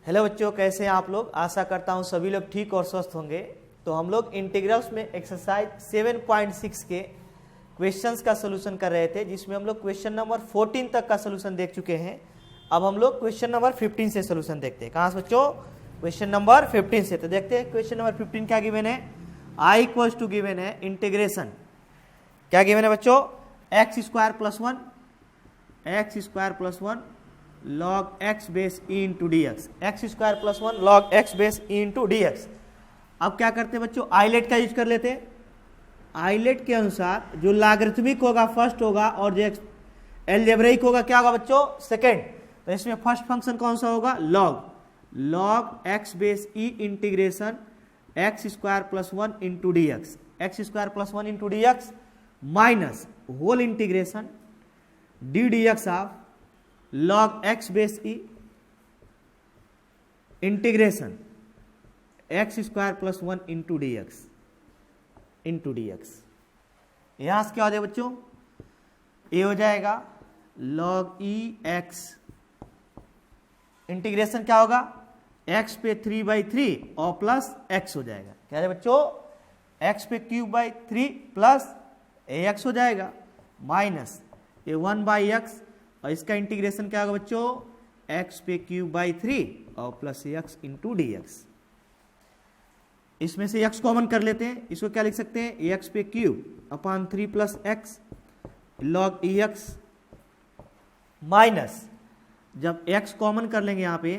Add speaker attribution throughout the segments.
Speaker 1: Hello बच्चों, कैसे हैं आप लोग। आशा करता हूं सभी लोग ठीक और स्वस्थ होंगे। तो हम लोग इंटीग्रल्स में एक्सरसाइज 7.6 के क्वेश्चंस का सलूशन कर रहे थे, जिसमें हम लोग क्वेश्चन नंबर 14 तक का सलूशन देख चुके हैं। अब हम लोग क्वेश्चन नंबर 15 से सलूशन देखते हैं। कहाँ से बच्चों? क्वेश्चन नंबर 15 से। तो देखते हैं क्वेश्चन नंबर 15 क्या गिवन है। आई इक्वल्स टू गिवन है इंटीग्रेशन, क्या गिवन है बच्चों, x square plus one log x base E into d x, x square plus one log x base E into d x. अब क्या करते हैं बच्चों, आइलेट का यूज कर लेते हैं। आइलेट के अनुसार जो लॉगरिथमिक होगा फर्स्ट होगा और जो एलजेब्रिक होगा क्या होगा बच्चों, सेकेंड। तो इसमें फर्स्ट फंक्शन कौन सा होगा, log x base e integration x square plus one into d x, x square plus one into d x minus whole integration d d x of log x base e integration x square plus one into d x यहां से क्या हो जाएगा बच्चों, ये हो जाएगा log e x integration क्या होगा, x पे 3/3 और प्लस x हो जाएगा। क्या है बच्चों, x पे क्यूब बाई 3 प्लस ax हो जाएगा माइनस ये 1/x और इसका इंटीग्रेशन क्या होगा बच्चों, x पे क्यूब बाई 3 और plus x into d x. इसमें से x कॉमन कर लेते हैं, इसको क्या लिख सकते हैं, x पे cube upon 3 plus x log ex minus जब x कॉमन कर लेंगे यहाँ पे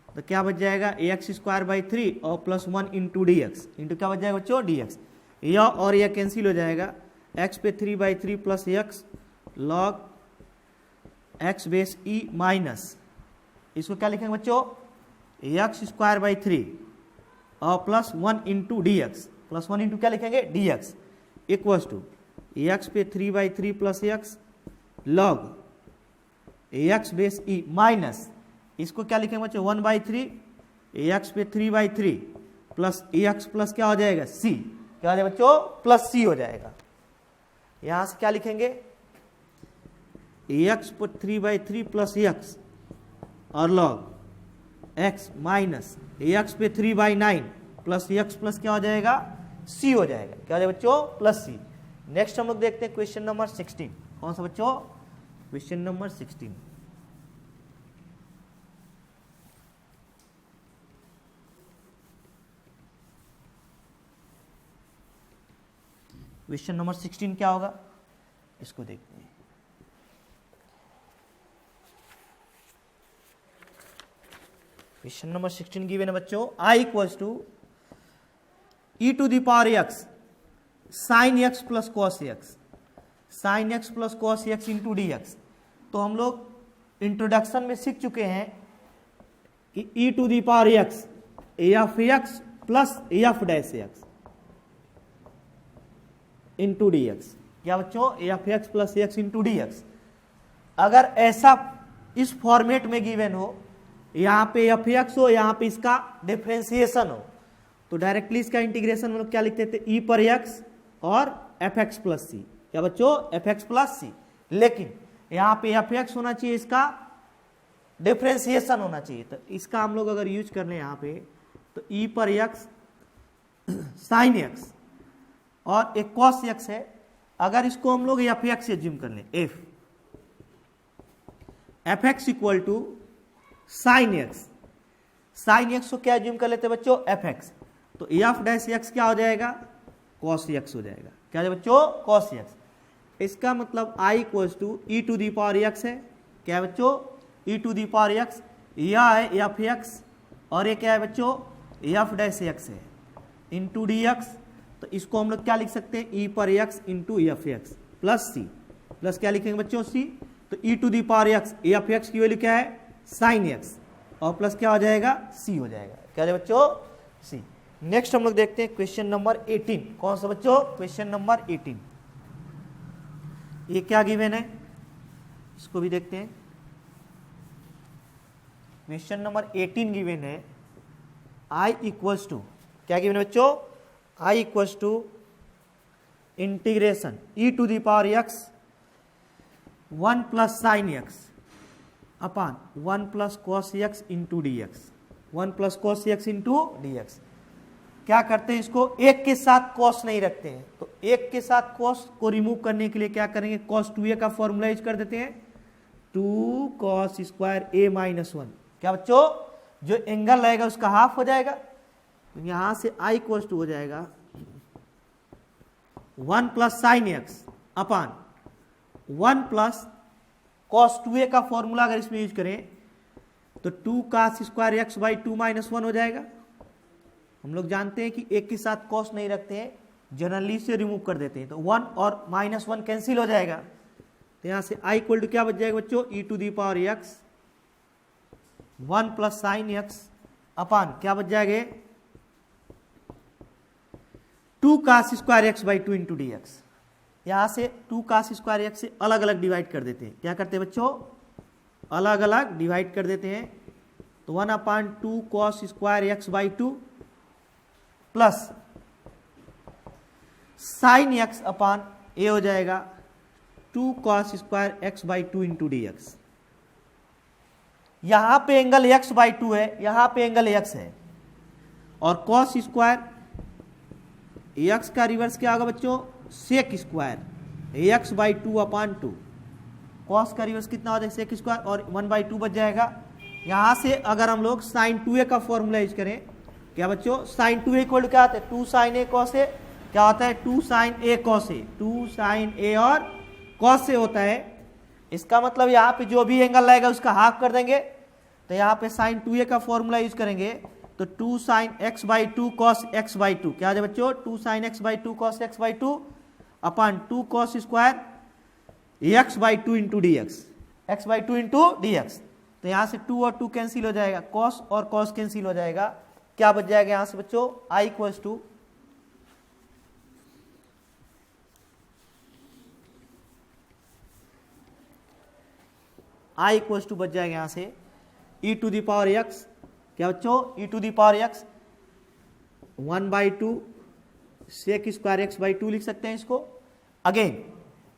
Speaker 1: तो क्या बच जाएगा, ax स्क्वायर बाई 3 और plus 1 into d x into क्या बच जाएगा बच्चों, डी एक्स। यह और यह कैंसिल हो जाएगा, x पे 3/3 प्लस x log x बेस e माइनस इसको क्या लिखेंगे बच्चों, एक्स स्क्वायर बाई 3 और plus 1 into d x, plus 1 into क्या लिखेंगे, d x equals to x पे 3/3 plus x log x base e minus इसको क्या लिखेंगे बच्चों, 1/3 एक्स पे 3/3 प्लस एक्स प्लस क्या हो जाएगा, c, क्या हो जाएगा बच्चों, प्लस c हो जाएगा। यहां से क्या लिखेंगे, एक्स पर 3/3 प्लस एक्स और log x माइनस एक्स पे 3/9 प्लस एक्स प्लस क्या हो जाएगा, c हो जाएगा। क्या हो जाएगा बच्चों, प्लस c। नेक्स्ट हम लोग देखते हैं क्वेश्चन नंबर 16। कौन सा बच्चों, क्वेश्चन नंबर 16। क्वेश्चन नंबर 16 क्या होगा, इसको देखते हैं। क्वेश्चन नंबर 16 गिवन है बच्चों, i equals to e to the power x sine x plus cos x, sine x plus cos x into d x. तो हम लोग इंट्रोडक्शन में सीख चुके हैं कि e to the power x f x plus f dash x into d x. क्या बच्चों, f x plus x into d x. अगर ऐसा इस फॉर्मेट में गिवन हो, यहाँ पे एफ एक्स हो, यहाँ पे इसका डिफरेंशिएशन हो, तो डायरेक्टली इसका इंटीग्रेशन हम लोग क्या लिखते थे, ई पर एक्स और एफ एक्स प्लस सी। क्या बच्चों, एफ एक्स प्लस सी। लेकिन यहाँ पे एफ एक्स होना चाहिए, इसका डिफरेंशिएशन होना चाहिए। तो इसका हम लोग अगर यूज कर लें यहाँ पे, तो ई पर एक्स साइन एक्स और एक कॉस एक्स है। अगर इसको हम लोग एफ एक्स से जिम कर लें, f x equal to sine x, sine x को क्या जिम कर लेते हैं बच्चों, एफ एक्स। तो एफ डैश एक्स क्या हो जाएगा, कॉस एक्स हो जाएगा। क्या है बच्चों, कॉस एक्स। इसका मतलब I equals to e to the power x है। क्या है बच्चों, e to the power x, यह है एफ एक्स और ये क्या है बच्चों, एफ डैश एक्स है इंटू डी एक्स। तो इसको हम लोग क्या लिख सकते हैं, ई पर x into f x plus c, plus क्या लिखेंगे बच्चों, सी। तो e to the power x, f x की वैल्यू क्या है, साइन एक्स और प्लस क्या हो जाएगा, सी हो जाएगा। क्या है बच्चों, सी। नेक्स्ट हम लोग देखते हैं क्वेश्चन नंबर 18। कौन सा बच्चों, क्वेश्चन नंबर 18। ये क्या गिवन है, इसको भी देखते हैं। क्वेश्चन नंबर 18 गिवन है, i इक्वल्स टू, क्या गिवन है बच्चों, i equals to integration e to the power x 1 plus sine x upon 1 plus cos x into d x. 1 plus cos x into d x. क्या करते हैं, इसको एक के साथ कॉस नहीं रखते हैं, तो एक के साथ कॉस को रिमूव करने के लिए क्या करेंगे, कॉस 2a का फॉर्मूला यूज कर देते हैं, 2 कॉस स्क्वायर a माइनस 1। क्या बच्चों, जो एंगल रहेगा उसका हाफ हो जाएगा, तो यहां से i इक्वल्स टू हो जाएगा 1 plus sine x upon 1 plus cos 2a का फॉर्मूला अगर इसमें यूज करें तो 2 cos square x by 2 minus 1 हो जाएगा। हम लोग जानते हैं कि एक के साथ कॉस नहीं रखते हैं, जनरली से रिमूव कर देते हैं, तो 1 और माइनस 1 कैंसिल हो जाएगा, तो यहां से i इक्वल टू क्या बच जाएगा बच्चों, e to the power x 1 plus sine x upon क्या बच जाएगा 2 cos square x by 2 into d x. यहां से 2 कॉस स्क्वायर एक्स से अलग अलग डिवाइड कर देते हैं। क्या करते हैं बच्चों, अलग अलग डिवाइड कर देते हैं, तो 1 upon 2 cos square x by 2 plus sine x upon a हो जाएगा 2 cos square x by 2 into d x. यहां पे एंगल x बाई 2 है, यहां पे एंगल x है, और कॉस स्क्वायर x का रिवर्स क्या होगा बच्चों, sec square x by 2 upon 2। Cos का रिवर्स कितना हो जाएगा, सेक स्क्वायर, और 1 बाई 2 बच जाएगा। यहां से अगर हम लोग साइन 2a का फॉर्मूला यूज करें, क्या बच्चों, साइन 2a इक्वल क्या होता है, 2 साइन ए कॉस ए, क्या होता है 2 sign A cos A, 2 sign ए और कॉस ए होता है। इसका मतलब यहाँ पे जो भी एंगल रहेगा उसका हाफ कर देंगे, तो यहाँ पे साइन 2a का फॉर्मूला यूज करेंगे, तो 2 sign x by 2 cos x by 2, क्या है बच्चों, 2 sign x by 2 cos x by 2 upon 2 cos square x by 2 into d x, x by 2 into d x. तो यहाँ से 2 और 2 कैंसिल हो जाएगा, कॉस और कॉस कैंसिल हो जाएगा, क्या बच जाएगा यहां से बच्चों, i इक्वल्स टू बच जाएगा यहां से e to the power x, क्या बच्चों, e to the power x 1 by 2 sec square x by 2 लिख सकते हैं इसको। अगेन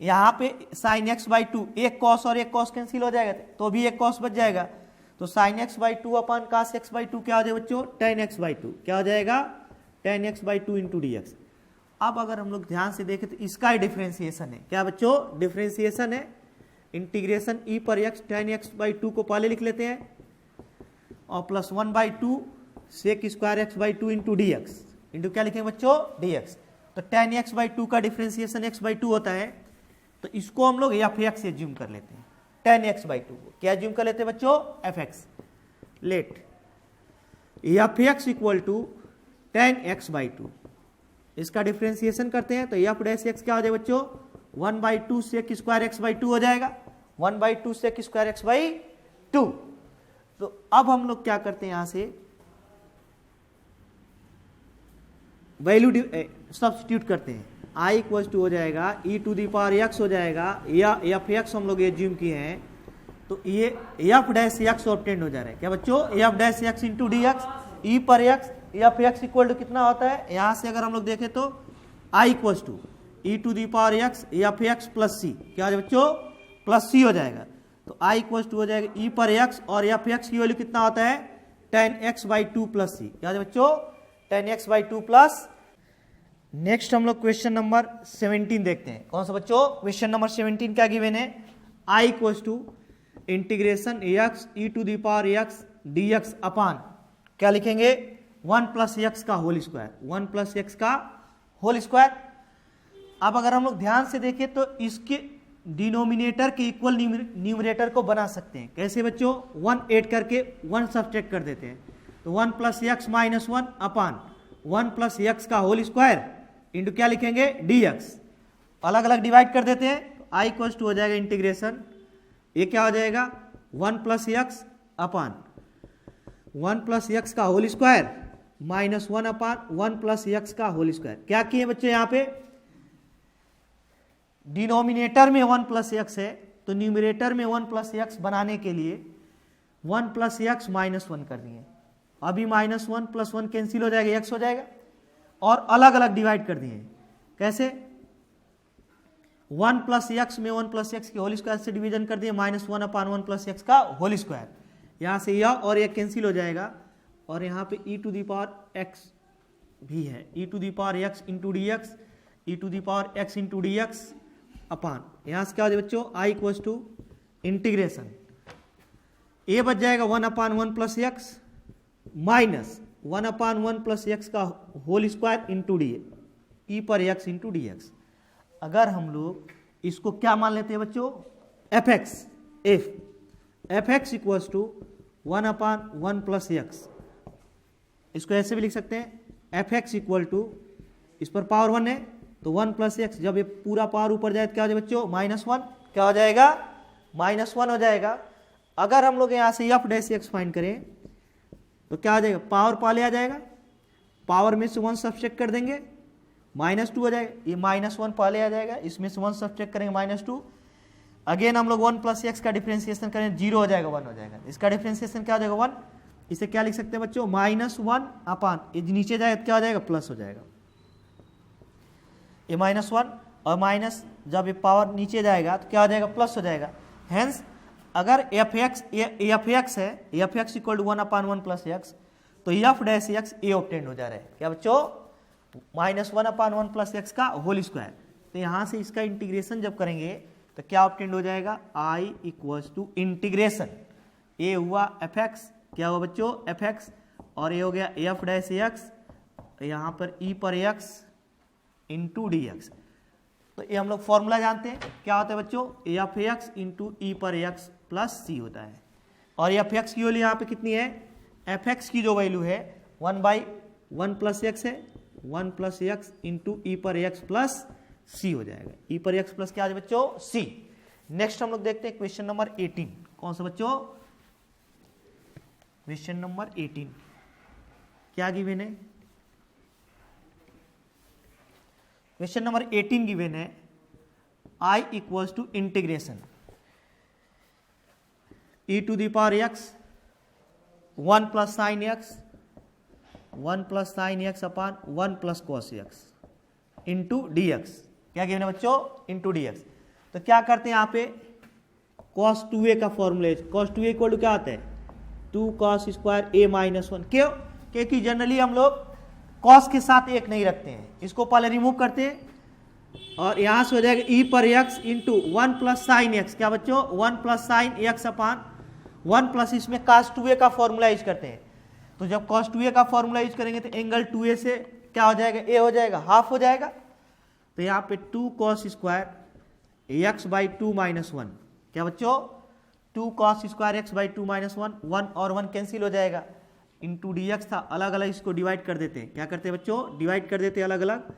Speaker 1: यहां पे साइन x बाई 2, एक कॉस और एक कॉस कैंसिल हो जाएगा, तो भी एक कॉस बच जाएगा, तो sine x by 2 upon cos x by 2 क्या हो जाएगा बच्चों, टेन एक्स बाई 2, क्या हो जाएगा, tan x by 2 into d x. अब अगर हम लोग ध्यान से देखें तो इसका ही डिफ्रेंसिएशन है, क्या बच्चों, डिफ्रेंसिएशन है, इंटीग्रेशन ई पर एक्स टेन एक्स बाई 2 को पहले लिख लेते हैं, और plus 1 by 2 sec square x by 2 into d x, into क्या लिखेंगे बच्चों, डी एक्स। तो टेन एक्स बाई 2 का डिफ्रेंसिएशन एक्स बाई 2 होता है, तो इसको हम लोग एफ एक्स से ज्यूम कर लेते हैं, टेन एक्स बाई 2 को क्या ज्यूम कर लेते हैं बच्चों, f x. Let f x equal to tan x by 2, इसका डिफ्रेंसिएशन करते हैं, तो एफ डैश एक्स क्या हो जाएगा बच्चों, 1 by 2 sec square x by 2 हो जाएगा, 1 by 2 sec square x by 2। तो अब हम लोग क्या करते हैं, यहां से वैल्यू सब्स्टिट्यूट करते हैं, i इक्वल टू हो जाएगा e to the power x हो जाएगा, या एफ एक्स हम लोग एज्यूम किए हैं, तो ये एफ डैश एक्स ऑब्टेन हो जा रहा है, क्या बच्चों, f dash x into d x, e पर x, f x equal to कितना होता है, यहां से अगर हम लोग देखें तो i equal to e to the power x f x plus c, क्या हो जाएगा बच्चों, प्लस सी हो जाएगा, तो i इक्वल टू हो जाएगा ई पर एक्स, और एफ एक्स की वैल्यू कितना होता है, tan x by 2 plus c, क्या हो जाएगा बच्चों, ten x by 2 plus. Next हम लोग क्वेश्चन नंबर 17 देखते हैं, कौन सा बच्चों, क्वेश्चन नंबर 17 क्या गिवन है, i equal to integration x e to the power x d x upon क्या लिखेंगे, 1 प्लस एक्स का होल स्क्वायर, 1 प्लस एक्स का होल स्क्वायर। अब अगर हम लोग ध्यान से देखें तो इसके डिनोमिनेटर के इक्वल न्यूमरेटर को बना सकते हैं, कैसे बच्चों, 1 ऐड करके 1 सब्ट्रैक्ट कर देते हैं, तो 1 प्लस एक्स माइनस 1 अपान 1 प्लस एक्स का होल स्क्वायर इंटू क्या लिखेंगे, डी एक्स, अलग अलग डिवाइड कर देते हैं, तो आई इक्वल टू हो जाएगा इंटीग्रेशन, ये क्या हो जाएगा 1 plus x upon 1 plus x का होल स्क्वायर माइनस 1 अपान 1 प्लस एक्स का होल स्क्वायर। क्या किए बच्चे, यहाँ पे डिनोमिनेटर में 1 प्लस एक्स है, तो न्यूमरेटर में 1 प्लस एक्स बनाने के लिए 1 प्लस एक्स माइनस 1 कर दिए, अभी माइनस 1 प्लस 1 कैंसिल हो जाएगा, एक्स हो जाएगा, और अलग अलग डिवाइड कर दिए, कैसे, 1 प्लस एक्स में 1 प्लस एक्स के होल स्क्वायर से डिवीजन कर दिए, माइनस 1 अपान 1 प्लस एक्स का होल स्क्वायर, यहां से यह और यह कैंसिल हो जाएगा, और यहाँ पे e to the power x भी है, e to the power x into d x, e to the power x into d x upon, यहाँ से क्या हो जाए बच्चों, i equals to integration a बच जाएगा 1/1 plus x minus 1/1 plus x का whole square into d e पर x इंटू डी एक्स। अगर हम लोग इसको क्या मान लेते हैं बच्चों, f x equals to 1/1 plus x, इसको ऐसे भी लिख सकते हैं, एफ एक्स इक्वल टू, इस पर पावर 1 है तो 1 प्लस एक्स, जब ये पूरा पावर ऊपर जाए तो क्या हो जाए बच्चों, -1, क्या हो जाएगा, -1 हो जाएगा। अगर हम लोग यहाँ से एफ डैश एक्स फाइंड करें तो क्या हो जाएगा, पावर पहले आ जाएगा, पावर में से 1 सब्ट्रैक्ट कर देंगे, -2 हो जाएगा, ये -1 पहले आ जाएगा, इसमें से 1 सब्ट्रैक्ट करेंगे -2, अगेन हम लोग 1 प्लस एक्स का डिफरेंशिएशन करें, 0 हो जाएगा, 1 हो जाएगा, इसका डिफरेंशिएशन क्या हो जाएगा 1, इसे क्या लिख सकते हैं बच्चों, -1 अपान, ये नीचे जाएगा तो क्या हो जाएगा, प्लस हो जाएगा, ये -1 और माइनस, जब ये पावर नीचे जाएगा तो क्या हो जाएगा, प्लस हो जाएगा। हेंस अगर एफ एक्स है, f x equal to 1/1 plus x, तो f dash x a obtained हो जा रहा है, क्या बच्चों, -1/1 प्लस एक्स का होल स्क्वायर। तो यहाँ से इसका इंटीग्रेशन जब करेंगे तो क्या ऑब्टेंड हो जाएगा, आई इक्वल्स टू इंटीग्रेशन, ए हुआ एफ एक्स, क्या हुआ बच्चों, एफ एक्स, और ये हो गया एफ डैश एक्स, यहाँ पर ई पर एक्स इंटू डी एक्स। तो ये हम लोग फॉर्मूला जानते हैं, क्या होता है बच्चों, एफ एक्स इंटू ई पर एक्स प्लस सी होता है, और एफ एक्स की वैल्यू यहाँ पे कितनी है, एफ एक्स की जो वैल्यू है 1/1 प्लस एक्स है, 1 प्लस एक्स इंटू ई पर एक्स प्लस सी हो जाएगा, ई पर एक्स प्लस क्या आ जाए बच्चों, सी। नेक्स्ट हम लोग देखते हैं क्वेश्चन नंबर 18, कौन सा बच्चों, क्वेश्चन नंबर 18 क्या गिवन है, क्वेश्चन नंबर 18 गिवन है, i equals to integration e to the power x 1 plus sine x, 1 plus sine x upon 1 plus cos x into d x, क्या गिवन है बच्चों, into d x. तो क्या करते हैं यहाँ पे, cos 2a का formula, cos 2a equal to क्या आता है, 2 cos स्क्वायर a -1, क्यों, क्योंकि जनरली हम लोग cos के साथ एक नहीं रखते हैं, इसको पहले रिमूव करते हैं, और यहां से हो जाएगा e पर x into 1 plus sine x, क्या बच्चों, 1 plus sine x upon 1 plus, इसमें cos 2a का फॉर्मूला यूज करते हैं, तो जब cos 2a का फॉर्मूला यूज करेंगे तो एंगल 2a से क्या हो जाएगा, a हो जाएगा, हाफ हो जाएगा, तो यहाँ पे 2 cos स्क्वायर x/2 -1, क्या बच्चों, 2 cos स्क्वायर x/2 -1, 1 और 1 कैंसिल हो जाएगा, इंटू डी एक्स था, अलग अलग इसको डिवाइड कर देते हैं, क्या करते हैं बच्चों, डिवाइड कर देते हैं अलग अलग,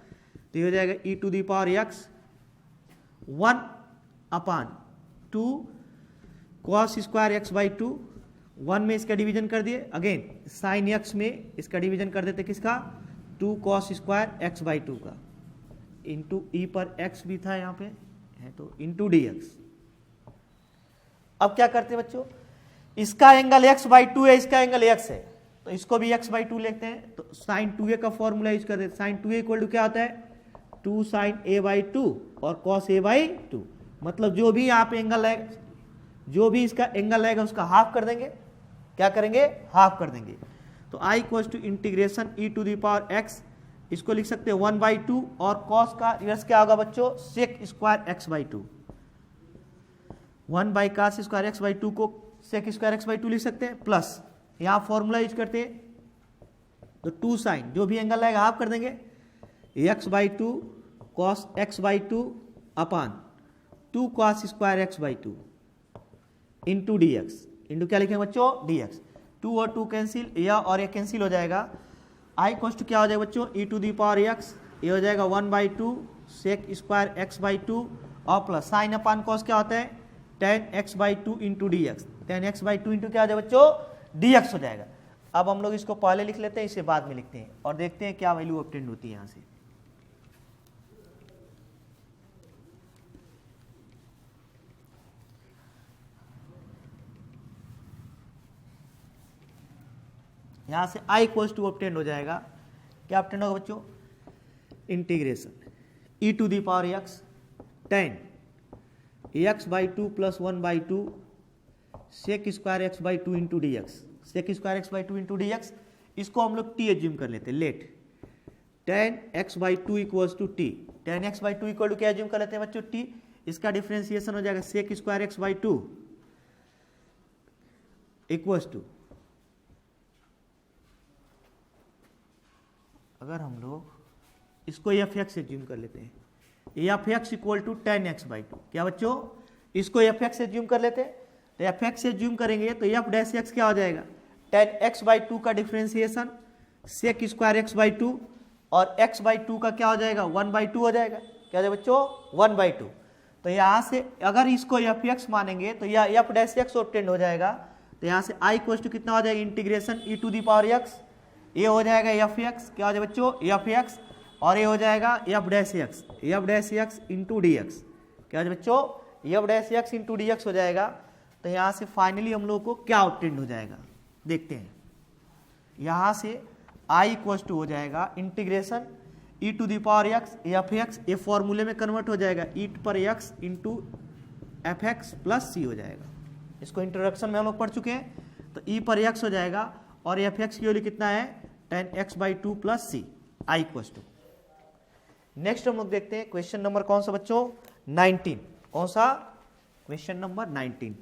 Speaker 1: तो ये हो जाएगा e to the power x 1 upon 2 cos square x/2, 1 में इसका डिवीजन कर दिए, अगेन साइन x में इसका डिवीजन कर देते, किसका, 2 cos स्क्वायर x/2 का, इंटू ई पर x भी था यहाँ पे है तो इंटू डी एक्स। अब क्या करते हैं बच्चों, इसका एंगल x/2 है, इसका एंगल x है, तो इसको भी x/2 लेते हैं, तो साइन 2a का फॉर्मूला यूज कर देते, साइन 2a इक्वल टू क्या आता है, 2 साइन a/2 और cos a/2, मतलब जो भी यहाँ पे एंगल है, जो भी इसका एंगल रहेगा उसका हाफ कर देंगे, क्या करेंगे, हाफ कर देंगे। तो i equals to integration e to the power x, इसको लिख सकते हैं 1/2, और cos का रिवर्स क्या होगा बच्चों, sec square x/2, 1/cos square x/2 को sec स्क्वायर x/2 लिख सकते हैं, प्लस यहाँ फॉर्मूला यूज करते हैं तो 2 साइन, जो भी एंगल रहेगा हाफ कर देंगे, x/2 cos x/2 अपान 2 cos square x/2 into d x, into क्या लिखेंगे बच्चों, डी एक्स, 2 और 2 कैंसिल, यह और यह कैंसिल हो जाएगा, i कोस्ट क्या हो जाएगा बच्चों, e to the power x, ये हो जाएगा 1/2 sec स्क्वायर x/2 और प्लस साइन अपान कॉस क्या होता है, tan x/2 into d x, tan x/2 into क्या हो जाएगा बच्चों, dx हो जाएगा। अब हम लोग इसको पहले लिख लेते हैं, इसे बाद में लिखते हैं और देखते हैं क्या वैल्यू ऑब्टेंड होती है यहां से। यहां से i इक्वल्स टू ऑब्टेंड हो जाएगा, क्या ऑब्टेंड होगा बच्चों, integration e to the power x tan x/2 plus 1/2 sec square x/2 into d x, sec square x/2 into d x, इसको हम लोग टी एज्यूम कर लेते हैं, let tan x by two equals to t. tan x by two equal to क्या assume कर लेते हैं बच्चों, टी। इसका डिफ्रेंसिएशन हो जाएगा sec square x by two equals to, अगर हम लोग इसको एफ एक्स एज्यूम कर लेते हैं, f x equal to tan x by two, क्या बच्चों इसको एफ एक्स एज्यूम कर लेते हैं, तो एफ एक्स एज्यूम करेंगे तो एफ डैश एक्स क्या हो जाएगा, टेन एक्स बाई टू का differentiation sec square x by two, और एक्स बाई टू का क्या हो जाएगा, वन बाई टू हो जाएगा, क्या हो जाएगा बच्चों, वन बाई टू। तो यहाँ से अगर इसको एफ एक्स मानेंगे तो यह एफ डैश एक्स ऑब्टेंड हो जाएगा, तो यहाँ से आई इक्वल टू कितना हो जाएगा, integration e to the power x, ये हो जाएगा एफ एक्स, क्या हो जाएगा बच्चों एफ एक्स, और ये हो जाएगा f dash x into d x, क्या हो जाएगा बच्चों f dash x into d x हो जाएगा। तो यहाँ से फाइनली हम लोग को क्या ऑब्टेंड हो जाएगा, देखते हैं। यहाँ से आई इक्वल टू हो जाएगा integration e to the power x f x, ये फॉर्मूले में कन्वर्ट हो जाएगा ई पर x into f x plus सी हो जाएगा। इसको इंट्रोडक्शन में हम लोग पढ़ चुके हैं। तो ई पर एक्स हो जाएगा और एफ एक्स की वैल्यू कितना है, tan x by two plus c, I equal to. Next हम लोग देखते हैं क्वेश्चन नंबर कौन सा बच्चों, 19। कौन सा, क्वेश्चन नंबर 19।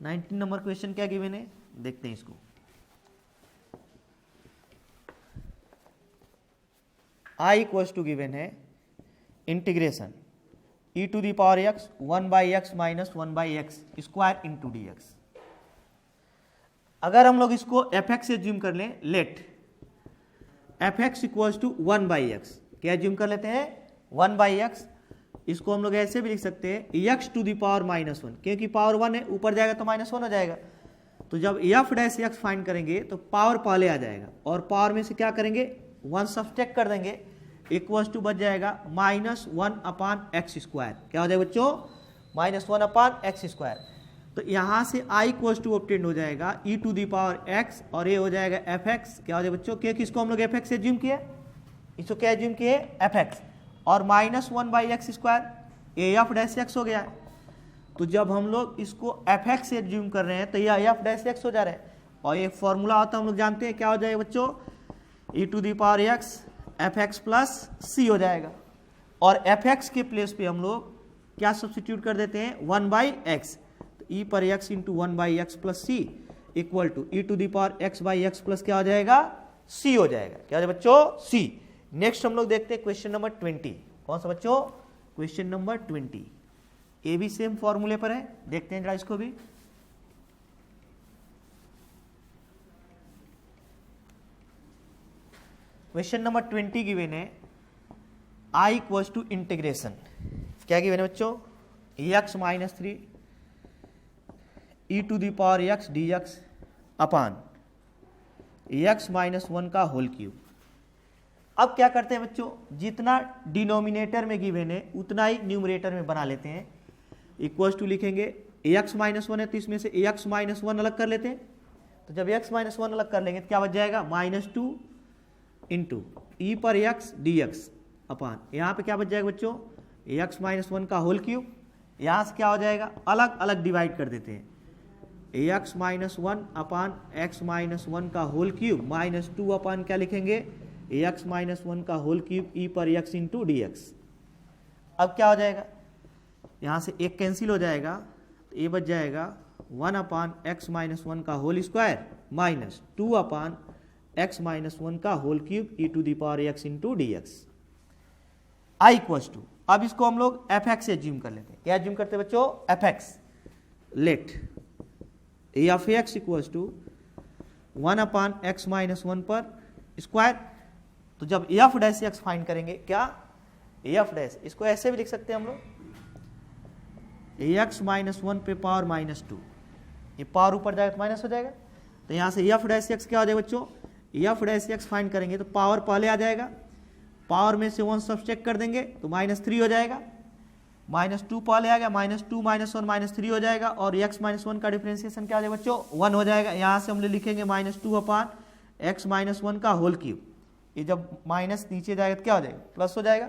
Speaker 1: 19 नंबर क्वेश्चन क्या गिवन है, देखते हैं इसको। आई इक्वल टू गिवन है integration e to the power x one by x minus one by x square into d x. अगर हम लोग इसको एफ एक्स से एज्यूम कर लें, let f x equals to one by x, क्या assume कर लेते हैं, वन बाई एक्स। इसको हम लोग ऐसे भी लिख सकते हैं x to the power minus one, क्योंकि पावर वन है, ऊपर जाएगा तो माइनस वन हो जाएगा। तो जब एफ डैश एक्स फाइंड करेंगे तो पावर पहले आ जाएगा, और पावर में से क्या करेंगे, वन सब्सट्रैक्ट कर देंगे, इक्वल्स टू बच जाएगा minus one upon x square, क्या हो जाएगा बच्चों, minus one upon x square. तो यहाँ से आई इक्वल्स टू ऑब्टेंड हो जाएगा e to the power x, और ये हो जाएगा एफ एक्स, क्या हो जाएगा बच्चों, क्योंकि इसको हम लोग एफ एक्स एज्यूम किया, इसको क्या एज्यूम किए, एफ एक्स, और minus one by x square, A F dash x हो गया है। तो जब हम लोग इसको एफ एक्स से एज्यूम कर रहे हैं तो यह एफ डैश एक्स हो जा रहा है, और एक फॉर्मूला होता है हम लोग जानते हैं, क्या हो जाएगा बच्चों, e to the power x f x plus सी हो जाएगा, और एफ एक्स के प्लेस पे हम लोग क्या सब्सटीट्यूट कर देते हैं, वन बाई एक्स, तो ई पर x into one by x plus c equal to e to the power x by x plus क्या हो जाएगा, सी हो जाएगा, क्या हो जाएगा बच्चों, सी। नेक्स्ट हम लोग देखते हैं क्वेश्चन नंबर 20। कौन सा बच्चों, क्वेश्चन नंबर 20। ये भी सेम फॉर्मूले पर है, देखते हैं जरा इसको भी। क्वेश्चन नंबर 20 गिवन है आई इक्वल्स टू इंटीग्रेशन, क्या गिवन है बच्चों, x minus three e to the power x d x upon x minus one का होल क्यूब। अब क्या करते हैं बच्चों, जितना डिनोमिनेटर में गिवन है उतना ही न्यूमरेटर में बना लेते हैं। इक्वल्स टू लिखेंगे, एक्स माइनस वन है तो इसमें से एक्स माइनस वन अलग कर लेते हैं, तो जब एक्स माइनस वन अलग कर लेंगे तो क्या बच जाएगा, माइनस टू इंटू ई पर एक्स डी एक्स अपान, यहाँ पे क्या बच जाएगा बच्चों, एक्स माइनस वन का होल क्यूब। यहाँ से क्या हो जाएगा, अलग अलग डिवाइड कर देते हैं, x minus one upon x minus one का whole cube minus two upon क्या लिखेंगे, एक्स माइनस वन का होल क्यूब ई पर एक्स इंटू डी एक्स। अब क्या हो जाएगा, यहाँ से एक कैंसिल हो जाएगा, तो ये बच जाएगा one upon x minus one का whole square minus two upon x minus one का whole cube e to the power x into d x. I equals to, अब इसको हम लोग एफ एक्स से एज्यूम कर लेते हैं, क्या एज्यूम करते हैं बच्चों, f x. Let f x equals to one upon x minus one पर स्क्वायर। तो जब एफ डैश एक्स फाइंड करेंगे, क्या एफ डैश, इसको ऐसे भी लिख सकते हैं हम लोग, एक्स माइनस वन पे पावर माइनस टू, ये पावर ऊपर जाएगा तो माइनस हो जाएगा। तो यहाँ से एफ डैश एक्स क्या हो जाएगा बच्चों, एफ डैश एक्स फाइंड करेंगे तो पावर पहले आ जाएगा, पावर में से वन सब्सट्रैक्ट कर देंगे तो माइनस थ्री हो जाएगा, माइनस टू पहले आ गया, minus two minus one minus three हो जाएगा, और एक्स माइनस वन का डिफ्रेंसिएशन क्या हो जाएगा बच्चों, वन हो जाएगा। यहाँ से हम लोग लिखेंगे minus two upon x minus one का होल क्यूब, ये जब माइनस नीचे जाएगा तो क्या हो जाएगा, प्लस हो जाएगा।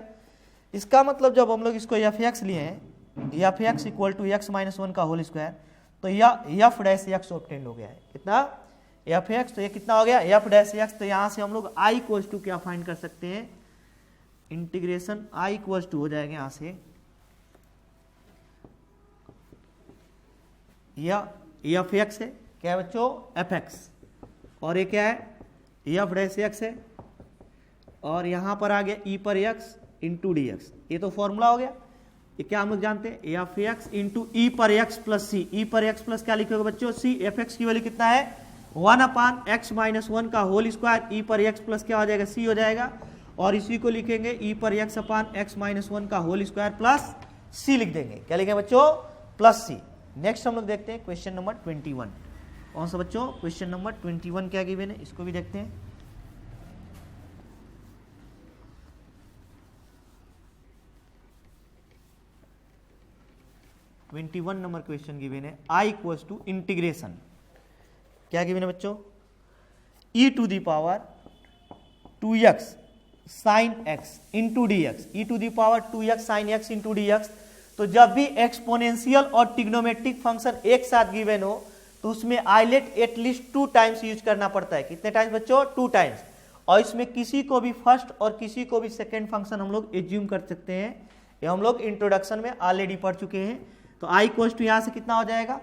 Speaker 1: इसका मतलब जब हम लोग इसको एफ एक्स लिए हैं, f x equal to x minus one का होल स्क्वायर, तो तो यह एफ डैश एक्स ऑब्टेंड हो गया है। कितना? F x. तो ये कितना हो गया? F dash x. तो यहां से हम लोग आई इक्वल्स टू क्या फाइंड कर सकते हैं? इंटीग्रेशन आई इक्वल्स टू हो जाएगा यहां से यह एफ एक्स है, क्या है बच्चों? F x. और ये क्या है? एफ डैश एक्स है। और यहां पर आ गया ई पर एक्स इंटू डी एक्स। ये तो फॉर्मूला हो गया। ये क्या हम लोग जानते हैं? एफ एक्स इंटू ई पर एक्स प्लस सी। ई पर एक्स प्लस क्या लिखोगे बच्चों? सी। एफ एक्स की वैल्यू कितना है? 1/x-1 का होल स्क्वायर। ई पर एक्स प्लस क्या हो जाएगा? सी हो जाएगा। और इसी को लिखेंगे ई पर x/x-1 का होल स्क्वायर प्लस सी लिख देंगे। क्या लिखेंगे बच्चों? प्लस सी। नेक्स्ट हम लोग देखते हैं क्वेश्चन नंबर 21। कौन सा बच्चों? क्वेश्चन नंबर 21 क्या गिवन है, इसको भी देखते हैं। ट्वेंटी-वन नंबर क्वेश्चन गिवन है। आई इक्वल्स टू इंटीग्रेशन क्या गिवन है बच्चों? E to the power 2x sine x into d x. E to the power 2x sine x into d x. तो जब भी एक्सपोनेंशियल और ट्रिग्नोमेट्रिक फंक्शन एक साथ गिवन हो तो उसमें आइलेट एटलीस्ट 2 टाइम्स यूज करना पड़ता है। कितने टाइम्स बच्चों? 2 टाइम्स। और इसमें किसी को भी फर्स्ट और किसी को भी सेकेंड फंक्शन हम लोग एज्यूम कर सकते हैं। ये हम लोग इंट्रोडक्शन में ऑलरेडी पढ़ चुके हैं। तो आई इक्वल्स टू यहां से कितना हो जाएगा?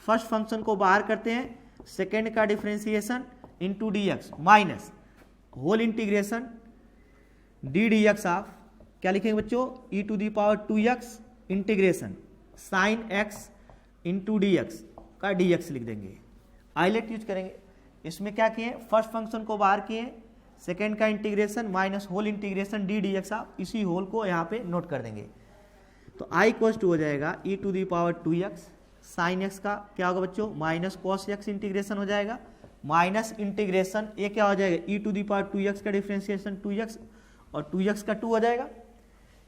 Speaker 1: फर्स्ट फंक्शन को बाहर करते हैं, सेकेंड का differentiation into d x minus whole integration d d x of क्या लिखेंगे बच्चों? E to the power 2x integration sine x into d x का डी एक्स लिख देंगे। आइलेट यूज करेंगे। इसमें क्या किए? फर्स्ट फंक्शन को बाहर किए, सेकेंड का integration minus whole integration d d x of, इसी होल को यहाँ पे नोट कर देंगे। तो आई इक्वल्स टू हो जाएगा e to the power 2x sine x का क्या होगा बच्चों? माइनस कॉस एक्स इंटीग्रेशन हो जाएगा माइनस इंटीग्रेशन ये क्या हो जाएगा? E to the power 2x का डिफरेंशिएशन 2x और 2x का 2 हो जाएगा।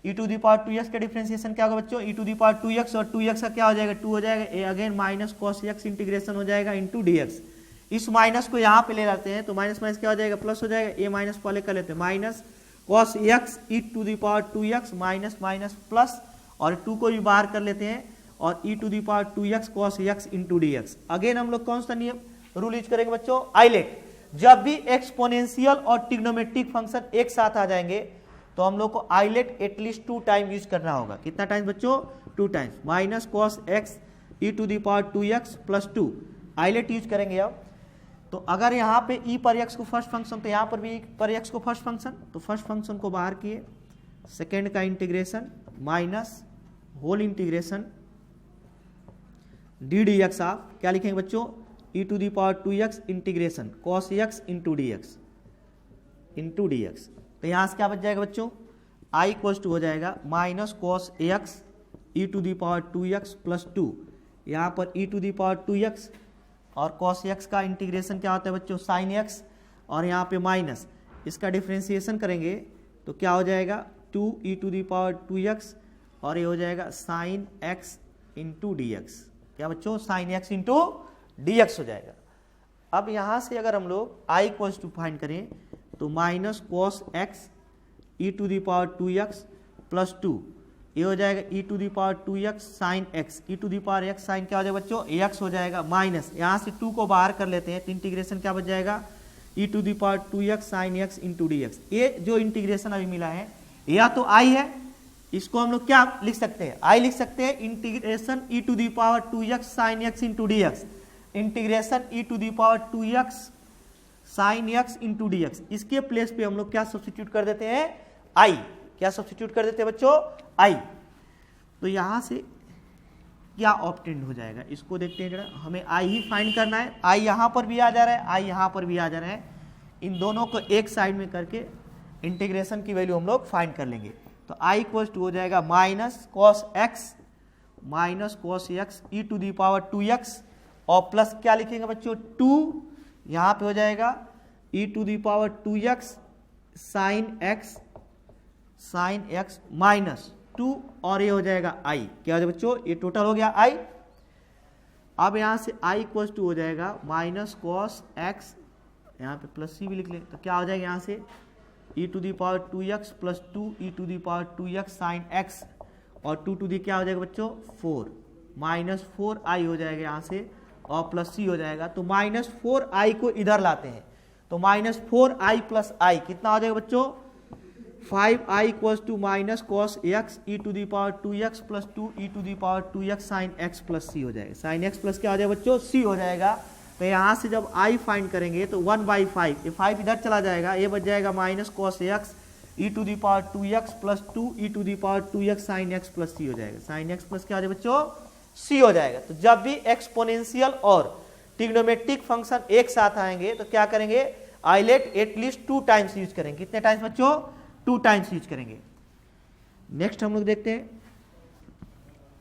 Speaker 1: E to the power 2x का डिफरेंशिएशन क्या होगा बच्चों? E to the power 2x और 2x का क्या हो जाएगा? 2 हो जाएगा। A again minus cos x integration हो जाएगा इंटू डी एक्स। इस माइनस को यहाँ पे ले जाते हैं तो माइनस माइनस क्या हो जाएगा? प्लस हो जाएगा। ए माइनस पहले कर लेते हैं, minus cos x e to the power 2x minus minus plus, और 2 को भी बाहर कर लेते हैं और e to the power 2x cos x into d x. Again हम लोग कौन सा नियम रूल यूज करेंगे बच्चों? आइलेट। जब भी एक्सपोनेंशियल और ट्रिग्नोमेट्रिक फंक्शन एक साथ आ जाएंगे तो हम लोग को आइलेट एटलीस्ट 2 टाइम यूज करना होगा। कितना टाइम बच्चों? 2 times. Minus cos x e to the power 2x plus 2 ILATE use करेंगे। अब तो अगर यहाँ पे ई पर एक्स को फर्स्ट फंक्शन तो यहाँ पर भी ई पर एक्स को फर्स्ट फंक्शन, तो फर्स्ट फंक्शन को बाहर किए, सेकेंड का integration minus whole integration d d x of क्या लिखेंगे बच्चों? E to the power 2x integration cos x into d x into d x. तो यहाँ से क्या बच जाएगा बच्चों? आई इक्वल्स टू हो जाएगा minus cos x e to the power 2x plus 2। यहाँ पर ई टू दी पावर 2x और कॉस एक्स का इंटीग्रेशन क्या होता है बच्चों? Sign x. और यहाँ पे माइनस इसका डिफ्रेंसिएशन करेंगे तो क्या हो जाएगा? 2 e to the power 2x और ये हो जाएगा sign x into d x. क्या बच्चों? Sign x into d x हो जाएगा। अब यहाँ से अगर हम लोग आई इक्वल्स टू फाइंड करें तो minus cos x e to the power 2x plus 2 ये हो जाएगा e to the power 2x sine x. E to the power x sine क्या हो जाएगा बच्चों? एक्स हो जाएगा माइनस यहाँ से 2 को बाहर कर लेते हैं तो इंटीग्रेशन क्या बच जाएगा? E to the power 2x sine x into d x. ये जो इंटीग्रेशन अभी मिला है या तो आई है, इसको हम लोग क्या लिख सकते हैं? आई लिख सकते हैं integration e to the power 2x sine x into d x, integration e to the power 2x sine x into d x. इसके प्लेस पे हम लोग क्या सब्स्टिट्यूट कर देते हैं? आई। क्या सब्स्टिट्यूट कर देते हैं बच्चों? आई। तो यहां से क्या ऑब्टेंड हो जाएगा इसको देखते हैं जरा। हमें आई ही फाइंड करना है। आई यहां पर भी आ जा रहा है, आई यहां पर भी आ जा रहा है। इन दोनों को एक साइड में करके इंटीग्रेशन की वैल्यू हम लोग फाइंड कर लेंगे। तो आई इक्वल्स टू हो जाएगा minus cos x e to the power 2x और प्लस क्या लिखेंगे बच्चों? 2 यहाँ पे हो जाएगा e to the power 2x sine x minus 2 और ये हो जाएगा आई। क्या हो जाएगा बच्चों? ये टोटल हो गया आई। अब यहाँ से आई इक्वल्स टू हो जाएगा माइनस कॉस एक्स, यहाँ पे प्लस सी भी लिख ले तो क्या हो जाएगा यहाँ से? E to the power 2x plus 2 e to the power 2x sine x और 2 टू दी क्या हो जाएगा बच्चों? 4 -4i हो जाएगा यहाँ से और प्लस सी हो जाएगा। तो -4i को इधर लाते हैं तो -4i प्लस i कितना हो जाएगा बच्चों 5i equals to minus cos x e to the power 2x plus 2 e to the power 2x sine x plus सी हो जाएगा। साइन x प्लस क्या हो जाएगा बच्चों c हो जाएगा। तो यहाँ से जब i फाइंड करेंगे तो 1/5 ये 5 इधर चला जाएगा, ये बच जाएगा minus cos x e to the power 2x plus 2 e to the power 2x sine x plus सी हो जाएगा। साइन x प्लस क्या हो जाएगा बच्चों c हो जाएगा। तो जब भी एक्सपोनेंशियल और ट्रिग्नोमेट्रिक फंक्शन एक साथ आएंगे तो क्या करेंगे आइलेट एटलीस्ट 2 टाइम्स यूज करेंगे। कितने टाइम्स बच्चों 2 टाइम्स यूज करेंगे। नेक्स्ट हम लोग देखते हैं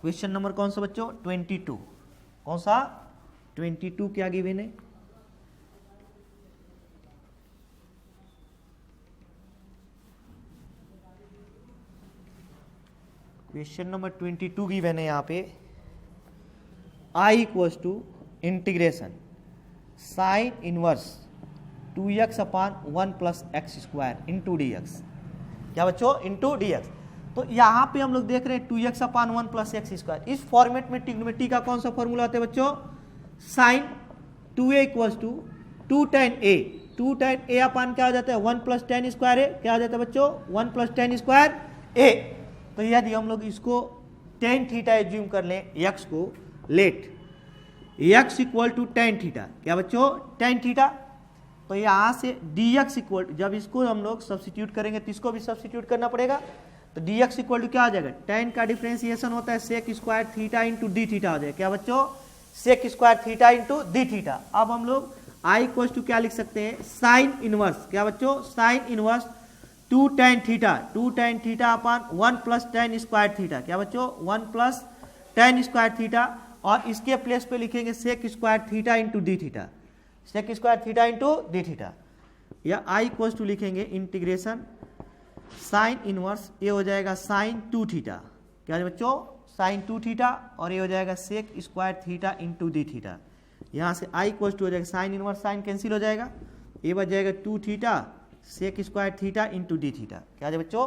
Speaker 1: क्वेश्चन नंबर कौन सा बच्चों 22। कौन सा 22 क्या गिवन है क्वेश्चन नंबर 22 गिवन है यहाँ पे i equals to integration sine inverse 2x upon 1 plus x square into d x. क्या बच्चों इंटू डी एक्स। तो यहाँ पे हम लोग देख रहे हैं 2x upon 1 plus x square. इस फॉर्मेट में ट्रिग्नोमेट्री का कौन सा फॉर्मूला होता है बच्चों sine 2a equals to 2 tan a। 2 tan a upon क्या हो जाता है 1 प्लस tan स्क्वायर a। क्या हो जाता है बच्चों 1 प्लस tan स्क्वायर a। तो यदि हम लोग इसको tan थीटा एज्यूम कर लें x को let x equal to tan theta. क्या बच्चों tan थीटा। तो यहाँ से dx इक्वल जब इसको हम लोग सब्सिट्यूट करेंगे तो इसको भी सब्सिट्यूट करना पड़ेगा। तो dx इक्वल टू क्या हो जाएगा tan का डिफरेंशिएशन होता है sec square theta into d theta हो जाएगा। क्या बच्चों sec square theta into d theta. अब हम लोग i इक्वल टू क्या लिख सकते हैं साइन इनवर्स। क्या बच्चों sine inverse 2 tan theta upon 1 plus tan square theta. क्या बच्चों 1 प्लस tan स्क्वायर थीटा और इसके प्लेस पे लिखेंगे sec square theta into d theta. Sec square theta into d theta या i इक्वल्स टू लिखेंगे इंटीग्रेशन साइन इनवर्स ये हो जाएगा साइन 2 थीटा। क्या है बच्चों साइन 2 थीटा और ये हो जाएगा sec square theta into d theta. यहाँ से i इक्वल्स टू हो जाएगा साइन इनवर्स साइन कैंसिल हो जाएगा, ये बच जाएगा 2 theta sec square theta into d theta. क्या है बच्चों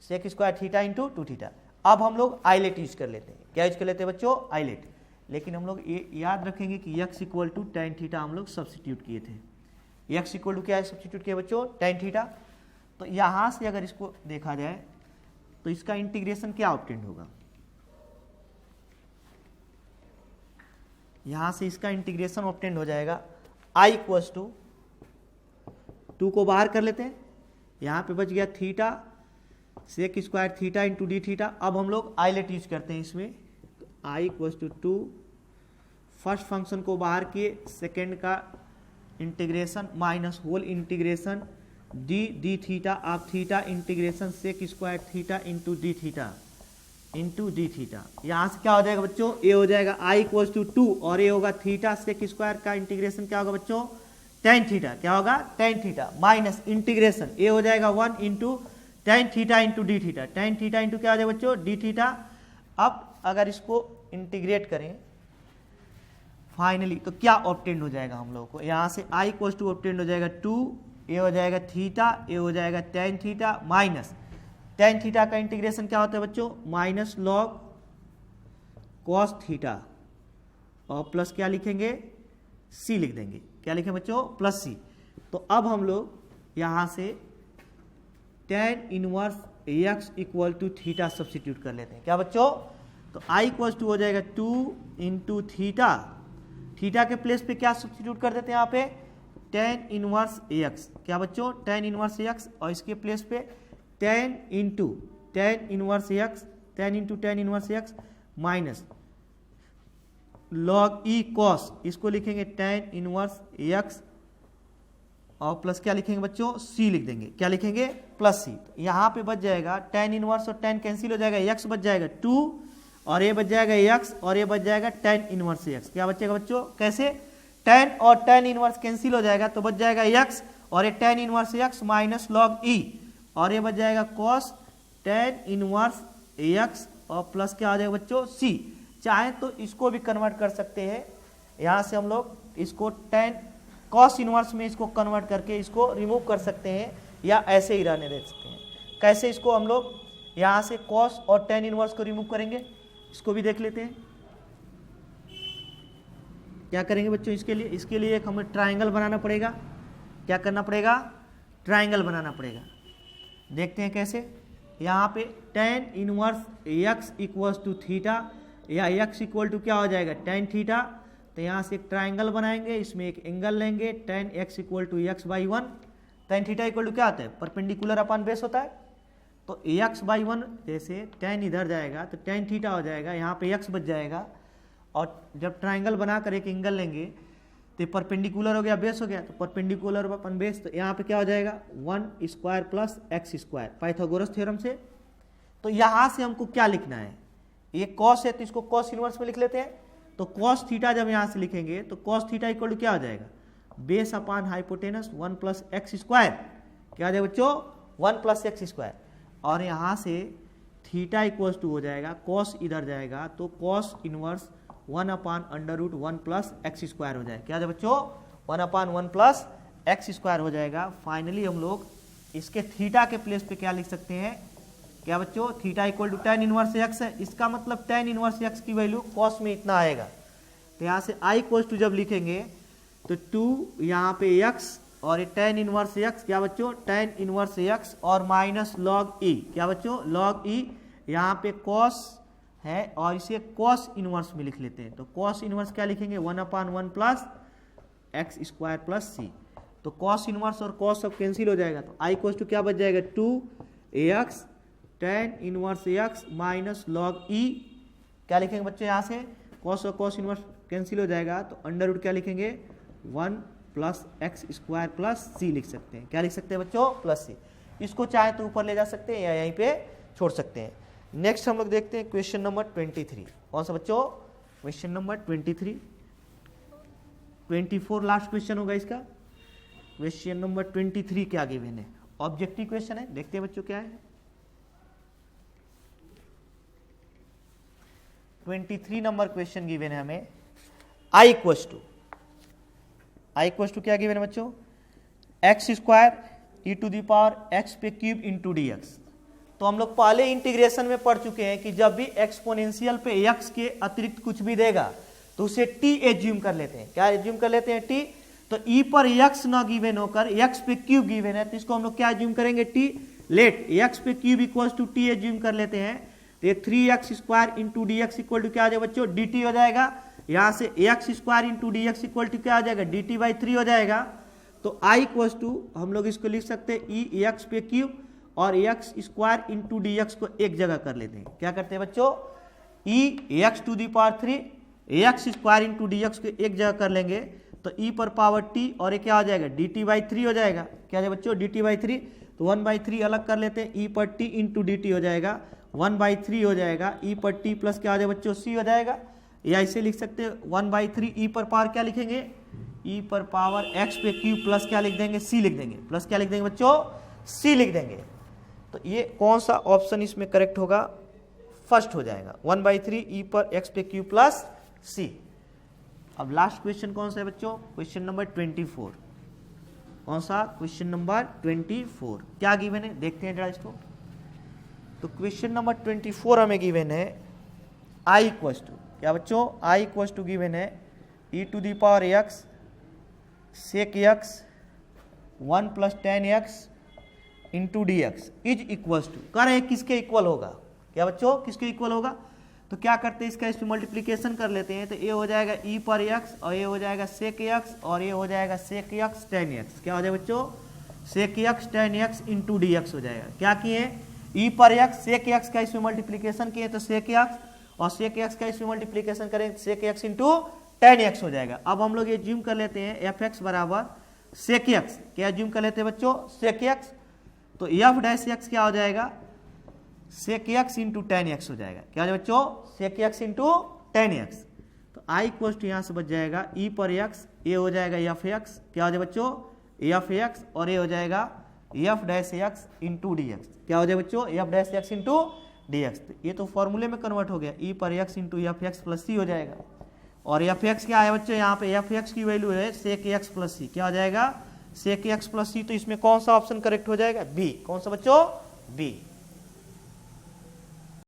Speaker 1: sec square theta into 2 theta. अब हम लोग आइलेट यूज कर लेते हैं। क्या यूज कर लेते हैं बच्चों आइलेट। लेकिन हम लोग ये याद रखेंगे कि x equal to tan theta हम लोग सब्सिट्यूट किए थे। x इक्वल टू क्या है सब्सिट्यूट किया बच्चों tan थीटा। तो यहाँ से अगर इसको देखा जाए तो इसका इंटीग्रेशन क्या ऑब्टेंड होगा, यहाँ से इसका इंटीग्रेशन ऑब्टेंड हो जाएगा i इक्वल्स टू 2 को बाहर कर लेते हैं, यहाँ पे बच गया theta sec square theta into d theta. अब हम लोग आइलेट यूज करते हैं इसमें i equals to 2 first function को बाहर किए सेकेंड का integration minus whole integration d theta आप theta integration sec square theta into d theta. यहाँ से क्या हो जाएगा बच्चों ये हो जाएगा i इक्वल्स टू 2 और ये होगा थीटा सेक स्क्वायर का इंटीग्रेशन क्या होगा बच्चों tan थीटा। क्या होगा tan थीटा माइनस इंटीग्रेशन ये हो जाएगा 1 into tan theta into d theta. tan theta into क्या हो जाएगा बच्चों डी थीटा। अब अगर इसको इंटीग्रेट करें फाइनली तो क्या ऑब्टेंड हो जाएगा हम लोगों को, यहाँ से i इक्वल्स टू ऑब्टेंड हो जाएगा 2 ये हो जाएगा थीटा ये हो जाएगा tan theta minus tan theta का इंटीग्रेशन क्या होता है बच्चों माइनस लॉग कॉस थीटा और प्लस क्या लिखेंगे c लिख देंगे। क्या लिखें बच्चों प्लस c। तो अब हम लोग यहाँ से tan inverse x equal to theta substitute कर लेते हैं। क्या बच्चों तो i इक्वल्स टू हो जाएगा 2 इंटू थीटा थीटा के प्लेस पे क्या सब्सिट्यूट कर देते हैं यहाँ पे tan इनवर्स x। क्या बच्चों tan इनवर्स x और इसके प्लेस पे tan into tan inverse x tan into tan inverse x minus log e cos इसको लिखेंगे tan इनवर्स x और प्लस क्या लिखेंगे बच्चों c लिख देंगे। क्या लिखेंगे प्लस c। यहाँ पे बच जाएगा tan इनवर्स और tan कैंसिल हो जाएगा x बच जाएगा 2 और ये बच जाएगा x और ये बच जाएगा tan इनवर्स x। क्या बचेगा बच्चों कैसे tan और tan इनवर्स कैंसिल हो जाएगा तो बच जाएगा x और ये tan inverse x minus log e और ये बच जाएगा cos tan इनवर्स x और प्लस क्या आ जाएगा बच्चों c। चाहे तो इसको भी कन्वर्ट कर सकते हैं, यहाँ से हम लोग इसको tan cos इनवर्स में इसको कन्वर्ट करके इसको रिमूव कर सकते हैं या ऐसे ही रहने दे सकते हैं। कैसे इसको हम लोग यहाँ से cos और tan इनवर्स को रिमूव करेंगे इसको भी देख लेते हैं। क्या करेंगे बच्चों इसके लिए एक हमें ट्राइंगल बनाना पड़ेगा। क्या करना पड़ेगा? ट्राइंगल बनाना पड़ेगा। देखते हैं कैसे। यहाँ पे tan inverse x equals to theta या x इक्वल टू क्या हो जाएगा tan थीटा। तो यहाँ से एक ट्राइंगल बनाएंगे, इसमें एक एंगल लेंगे tan x equal to x by 1। tan theta equal to क्या होता है? परपेंडिकुलर अपॉन बेस होता है। तो x बाई 1 जैसे tan इधर जाएगा तो tan थीटा हो जाएगा, यहाँ पे x बच जाएगा। और जब ट्राइंगल बनाकर एक एंगल लेंगे तो परपेंडिकुलर हो गया, बेस हो गया, तो परपेंडिकुलर अपन बेस, तो यहाँ पे क्या हो जाएगा 1 square plus x square Pythagoras theorem से। तो यहाँ से हमको क्या लिखना है? ये कॉस है तो इसको कॉस इनवर्स में लिख लेते हैं। तो कॉस थीटा जब यहाँ से लिखेंगे तो कॉस थीटा इक्वल टू क्या हो जाएगा? Base upon hypotenuse 1 plus x square. क्या हो जाएगा बच्चों? 1 प्लस एक्स स्क्वायर। और यहाँ से थीटा इक्वल्स टू हो जाएगा, कॉस इधर जाएगा तो cos inverse 1 upon under root 1 plus x square हो जाएगा। क्या है बच्चों? 1 अपान 1 प्लस एक्स स्क्वायर हो जाएगा। फाइनली हम लोग इसके थीटा के प्लेस पे क्या लिख सकते हैं? क्या बच्चों? Theta equal to tan inverse x है। इसका मतलब tan इनवर्स एक्स की वैल्यू कॉस में इतना आएगा। तो यहाँ से आई इक्वल्स टू जब लिखेंगे तो 2 यहाँ पे x और ये tan इनवर्स एक्स, क्या बच्चों? tan इनवर्स एक्स और माइनस लॉग ई। क्या बच्चों? लॉग ई। यहाँ पे कॉस है और इसे कॉस इनवर्स में लिख लेते हैं। तो कॉस इनवर्स क्या लिखेंगे? 1 अपान 1 प्लस एक्स स्क्वायर प्लस सी। तो कॉस इनवर्स और कॉस सब कैंसिल हो जाएगा। तो आई इक्वल्स टू क्या बच जाएगा? 2 tan inverse x minus log e. क्या लिखेंगे बच्चों? यहाँ से कॉस और कॉस इनवर्स कैंसिल हो जाएगा तो अंडर रूट क्या लिखेंगे? 1 प्लस एक्स स्क्वायर प्लस सी लिख सकते हैं। क्या लिख सकते हैं बच्चों? प्लस सी। इसको चाहे तो ऊपर ले जा सकते हैं या यहीं पे छोड़ सकते हैं। नेक्स्ट हम लोग देखते हैं क्वेश्चन नंबर 23। कौन सा बच्चों? Question number 23। 24 लास्ट क्वेश्चन होगा इसका। क्वेश्चन नंबर 23 क्या गिवन है? ऑब्जेक्टिव क्वेश्चन है। देखते हैं बच्चों क्या है। 23 नंबर क्वेश्चन गिवन है हमें। आई इक्वल्स टू क्या गिवन है बच्चों? X square e to the power x पे क्यूब इंटू डी एक्स। तो हम लोग पहले इंटीग्रेशन में पढ़ चुके हैं कि जब भी एक्सपोनेंशियल पे x के अतिरिक्त कुछ भी देगा तो उसे t एज्यूम कर लेते हैं। क्या एज्यूम कर लेते हैं? t। तो e पर x ना गिवन होकर x पे क्यूब गिवन है तो इसको हम लोग क्या एज्यूम करेंगे? t। लेट x पे cube equals to t assume कर लेते हैं। तो ये 3x square into d x equal to क्या आ जाएगा बच्चों? dt हो जाएगा। यहाँ से x square into d x equal to क्या आ जाएगा? dt बाई 3 हो जाएगा। तो i इक्वल्स टू हम लोग इसको लिख सकते हैं e x पे क्यूब और x square into d x को एक जगह कर लेते हैं। क्या करते हैं बच्चों? E x to the power 3 x square into d x को एक जगह कर लेंगे तो ई पर पावर टी और ये क्या हो जाएगा? डी टी बाई 3 हो जाएगा। क्या है बच्चों? D T by 3। तो 1/3 अलग कर लेते हैं, ई पर टी इंटू डी टी हो जाएगा 1/3 हो जाएगा। ई पर टी प्लस क्या हो जाएगा बच्चों? सी हो जाएगा। या इसे लिख सकते हैं 1/3 ई पर पावर क्या लिखेंगे? ई पर पावर एक्स पे क्यूब प्लस क्या लिख देंगे? सी लिख देंगे। प्लस क्या लिख देंगे बच्चों? सी लिख देंगे। तो ये कौन सा ऑप्शन इसमें करेक्ट होगा? फर्स्ट हो जाएगा 1/3 ई पर एक्स पे क्यू प्लस सी। अब लास्ट क्वेश्चन कौन सा है बच्चों? Question number 24। कौन सा? Question number 24। क्या गिवन है देखते हैं जरा इसको। तो क्वेश्चन नंबर 24 हमें गिवन है आई इक्वल्स टू क्या बच्चों? आई इक्वल्स टू गिवन है e to the power x sec x 1 plus tan x into d x is equals to. कर रहे किसके इक्वल होगा? क्या बच्चों? किसके इक्वल होगा? तो क्या करते हैं इसका इस पे मल्टीप्लीकेशन कर लेते हैं। तो ये हो जाएगा ई पर एक्स और ये हो जाएगा सेक एक्स और ये हो जाएगा सेक एक्स tan एक्स। क्या हो जाएगा बच्चों? Sec x tan x into d x हो जाएगा। क्या किए? ई पर एक्स सेक एक्स का इसमें मल्टीप्लीकेशन किए तो सेक एक्स और सेक एक्स का इसमें मल्टीप्लीकेशन करें sec x into tan x हो जाएगा। अब हम लोग ये ज्यूम कर लेते हैं एफ एक्स बराबर सेक एक्स। क्या ज्यूम कर लेते हैं बच्चों? Sec x. तो एफ डैश एक्स क्या हो जाएगा? Sec x into tan x हो जाएगा। क्या हो जाएगा बच्चों? Sec x into tan x. तो आई इक्वल टू यहाँ से बच जाएगा ई पर एक्स, ये हो जाएगा एफ एक्स। क्या हो जाएगा बच्चों? एफ एक्स और ये हो जाएगा f dash x into d x. क्या हो जाएगा बच्चों? F dash x into d x. ये तो फॉर्मूले में कन्वर्ट हो गया, ई पर x into f x plus सी हो जाएगा। और एफ एक्स क्या है बच्चों? यहाँ पे एफ एक्स की वैल्यू है सेक एक्स प्लस सी। क्या हो जाएगा? सेक एक्स प्लस सी। तो इसमें कौन सा ऑप्शन करेक्ट हो जाएगा? बी। कौन सा बच्चों? बी।